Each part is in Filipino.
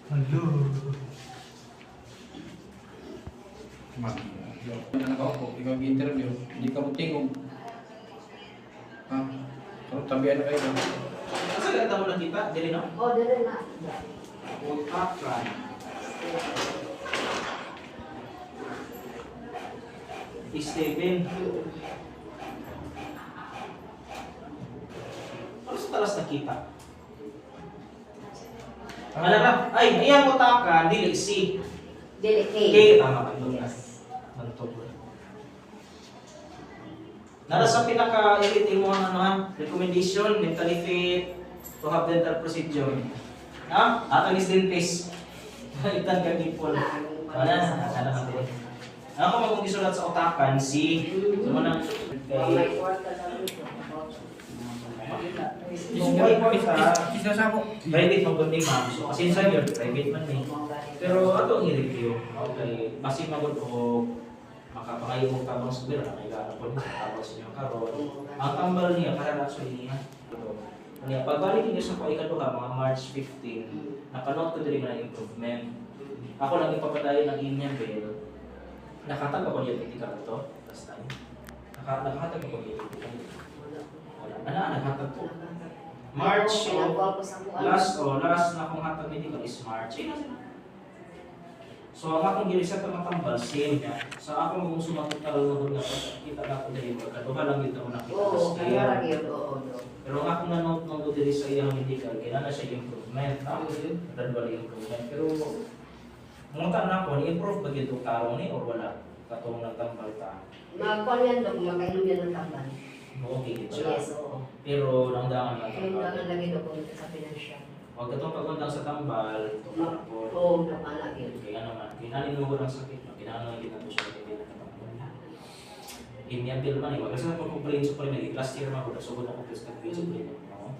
Hello. Ikaw interview, hindi ka butingog. Ha? So, tabihan na kayo. Asa ganda mo nakita? Dili no? Oh, dili na. Utakan. Steven. Ano sa talas nakita? Ano na? Ay, iyang utakan, dili si. Dili K. K, tama ka. Yes. Mantog. Nara sa pinaka-elite mo ang ano ha? Recommendation, mentally fit, to have dental procedure. Ha? Ato is dentist. Itan ka people. Wala na, sana ka din. Ako magkong gisulat sa utakan, si, so mo na, May kwarta na ito. private magkunding ma'am. So, kasi sa yun, private man eh. Pero ato ang i-review. Okay, basi magod o makapangayo mo tabang sa bira, may gana po sa tabang sa inyong karon. Ang tambal niya, para actually niya. Kaya pagbalik niyo sa ikaduha, mga March 15, napanood ko din na improvement. Ako lang ipapadayon ng inyong bill. Nakatag ako yung critical to, last time. Nakatag ako yung critical. Wala. Ano, nakatag ko. March, last na akong hatag medical is March. So, ang akong gilisan ka matambal, same niya. So, ako mong sumagot na lang nga kita na ako dahil magkaduha lang dito ako nakita Oo, na kaya scale. lang yun. Oo. Pero ang akong nanote nung dili sa iyang medical, kailangan na siya improvement. Gradual improvement. Pero, munta na ako, ni-improve ba dito tarong ni or wala? Katong nagtambal ta. Magkuhan yan doon, makainom yan ng tamban. Okay, good siya. Yes, oo. Pero, nangdangan na Yung tambal. lang lagi doon sa financial. Huwag katong pagundang sa tambal, ito na po. Oo, nakalagi. Kaya naman, kinanin mo ng sakit, kinanin kita po siya hindi na kapag Imyambil man eh, wag kasi na mag-complain sa pali, last year man ako, nasugod ako plus nag-complain sa pali, no?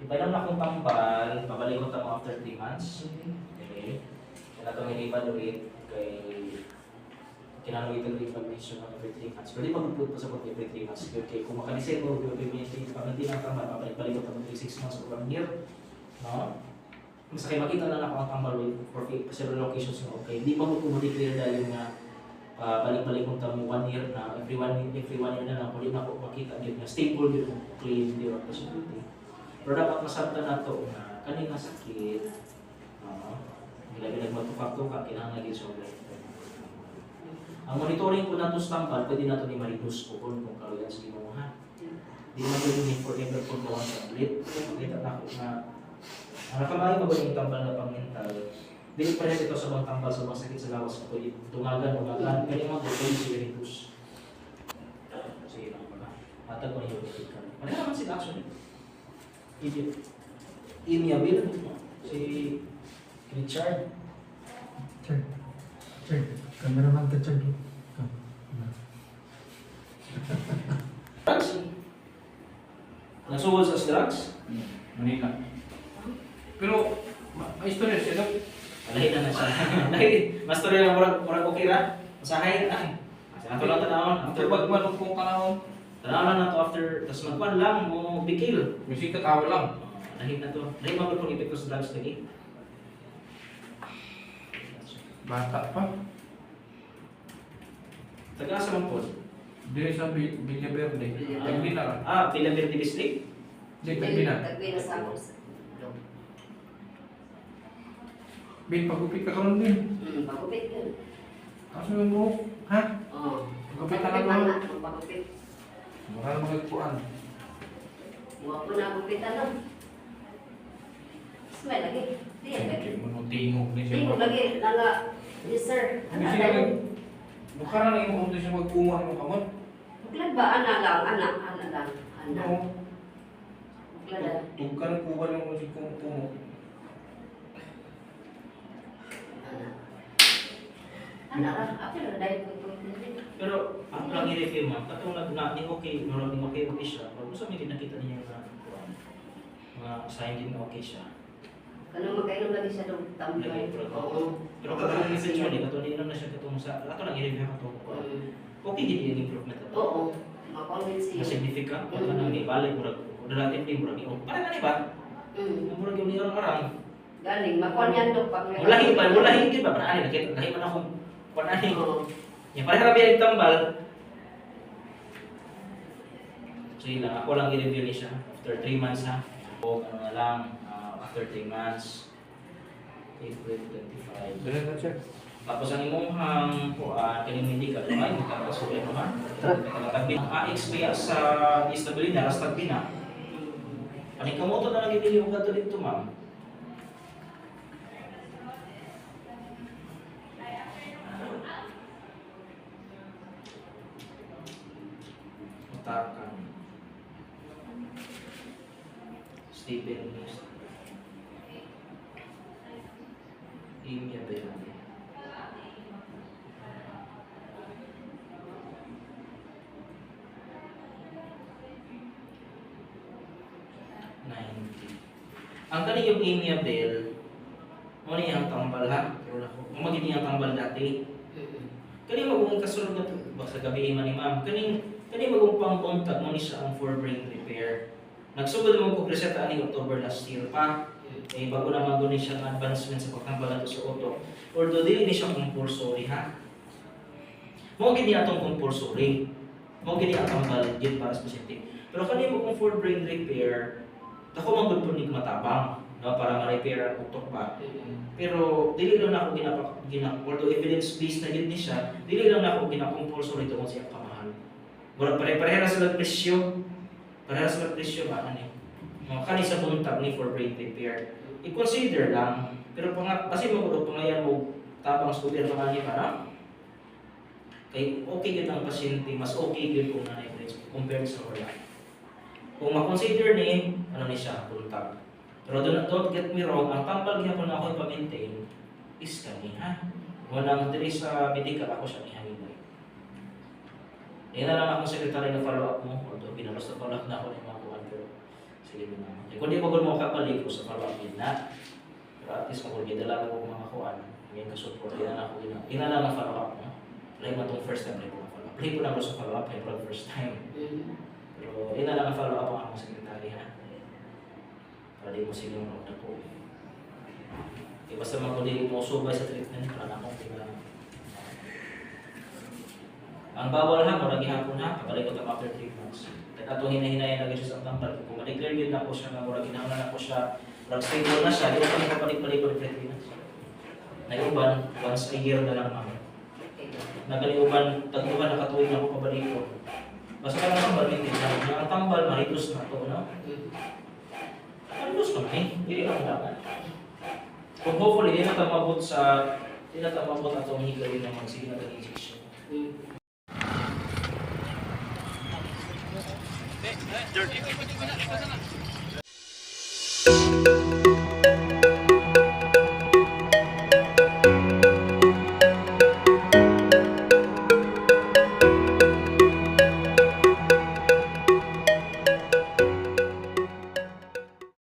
Ipainom na akong tambal, babalik ko tamo after 3 months. Okay? Kaya itong in-evaluate kay kinanong itong evaluation ng every 3 months. Pwede pag-upload pa sa pag every 3 months. Okay, kung makalisay mo, pag hindi ng tambal, babalik ko tamo 6 months or 1 year. No? Mas kayo makita na ako ang tambal for several locations na okay. Hindi pa mo declare dahil nga balik-balik kong tamo 1 year na every one year na lang ulit na ako makita din na stable din clean din ang possibility. Pero dapat masabta na ito na kanina sakit, nilagay magpapakto ka, kailangan lagi sobra. Ang monitoring ko na ito sa tambal, pwede na ito ni ma-reduce ko kung kaluyan sa ginuha. Hindi naman pwede ni forever kung gawang tablet. Makita na ako na ang nakamayo magaling yung tambal na pang-mental. Dili pa rin ito sa mga tambal sa mga sakit sa lawas na pwede tungagan. Kaya mga pwede si reduce. Sige lang pala. Matag ko na yung repeat ka. Ano naman sila actually? Imiabil. Si Richard. Check. Check. Cameraman ka check. Drugs? Nasugod sa drugs? Manila. Pero, may istorya siya daw. Lahi na siya. Lahi. Mas tuloy lang murag okay ra. Masahay na. Ato lang tanawon. After pagmanong kong kanahon, Tanawon na to after. Tapos magkuhan lang mo bikil. music katawa lang. Lahi na to. Lahi magod kung epekto sa drugs lagi. Bata pa. Taga sa man po. Dili sa Villa Verde. Tagbina lang. Pila Verde District? Hindi, tagbina. Tagbina sa ako. Bin, pagupit ka karon din. Pagupit yun. Kaso yung mo, ha? Oo. Pagupit na lang mo. Pagupit. Mura na magagpuan. Huwag po na gupitan lang. Smell lagi. Diyan lagi. Tingog din siya. Tingog lagi. Langa. Yes sir. Hindi siya lang. Mukha na lang yung siya magpungan mo kamot. Buklan ba? Anak lang. Anak lang. Anak. Oo. Buklan lang. Tugkan ang kuban yung musik kong pumo. Anak lang. Ako na dahil ko ito. Pero ako lang i-review ma'am. Katong nagnating okay, maraming okay siya. Pag gusto may nakita niyo na mga sign din okay siya. Kanang magkainom lagi siya doon. Tambay. Oo. Pero katong eventually, katong hindi na siya katong sa, ato lang i-review katong okay din yung improvement ato. Oo. Ma-convince Na siya. significant, pag nang ibalik, murag, relatively murag, para nga ba? Murag yung niyang arang. Galing, makuha niyan dok pag Mulahi ba? Mulahi di ba? Parang nakita. Lahi man akong panahin. Oo. Yung pareha kami yung tambal. So yun lang, ako lang i-review niya siya. After 3 months ha. O ano na lang, after 3 months. April 25. Dali na check. Tapos ang imong kining medical, ay tapos ulit naman. Ang AX biya sa istabilidad, rastag na. Panikamoto na lang ibili mo gato dito, ma'am. Matakan. Stephen East. Imya ba yan? Ang kani yung amiable, mo ni ang tambal ha. Kung magiging ang tambal dati. Kani magong kasulod na sa gabi man ni ma'am. Kani magong pangkontakt mo ni sa ang for brain repair. Nagsugod mo ko reseta ani October last year pa. Eh bago na magun ni siya ang advancement sa pagtambal nato sa utok. Although dili ni siya compulsory ha. Mo gid niya atong compulsory. Mo gid niya ang tambal gid para specific. Pero kani mo kung for brain repair, ako man gud ni matabang, no, para ma-repair ang utok ba. Pero dili lang na ako although evidence based na gid ni siya, dili lang na ako gina-compulsory tungod sa kamahal. Mura pare-pareha na sila presyo. Pareha sila presyo ba ani. No, kani sa buntag ni for brain repair. I-consider lang, pero kasi magud pangayan mo tabang sa gobyerno ani para kay okay gid ang pasyente, mas okay gid kung nanay compared sa wala. Kung ma-consider ni, ano ni siya, buntag. Pero don't get me wrong, ang tambal gyapon na ako ipa-maintain is kani ha. Walang diri sa medical ako siya nihanginay. Yan na lang akong secretary na follow-up mo, although pinalos na follow-up na ako ng mga kuhan, pero sige mo naman. Kung di mo mo kapalik ko sa follow-up din na, pero at least kung gidala mo mga kuhan, ngayon ka-support, yan na ako gina. Yan na lang ang follow-up mo. Play mo itong first time, play mo na follow-up. Play ko na sa follow-up, play ko first time. Pero yun na lang ang follow-up ang akong sekretary ha. Para di mo silang na po. Eh basta magkuli mo subay sa treatment, para na akong tingnan. Ang bawal ha, mula gihapon ha, kabalik ko ito after 3 months. At itong hinahinayan na siya sa tambal. Kung ma-declare yun na po siya, mula ginahanglan na po siya, mula stable na siya, di ba kami kapalik-balik ulit 3 months. Nag-uban, once a year na lang ma'am. Nagaliuban, tag-uban, nakatuwing na ako pabalik ko. Basta ka naman balitin lang. Ang tambal, maritos na ito, no? Maritos na eh. Hindi lang dapat. Kung hopefully, hindi na tamabot atong higawin ng mga sige na injection. George,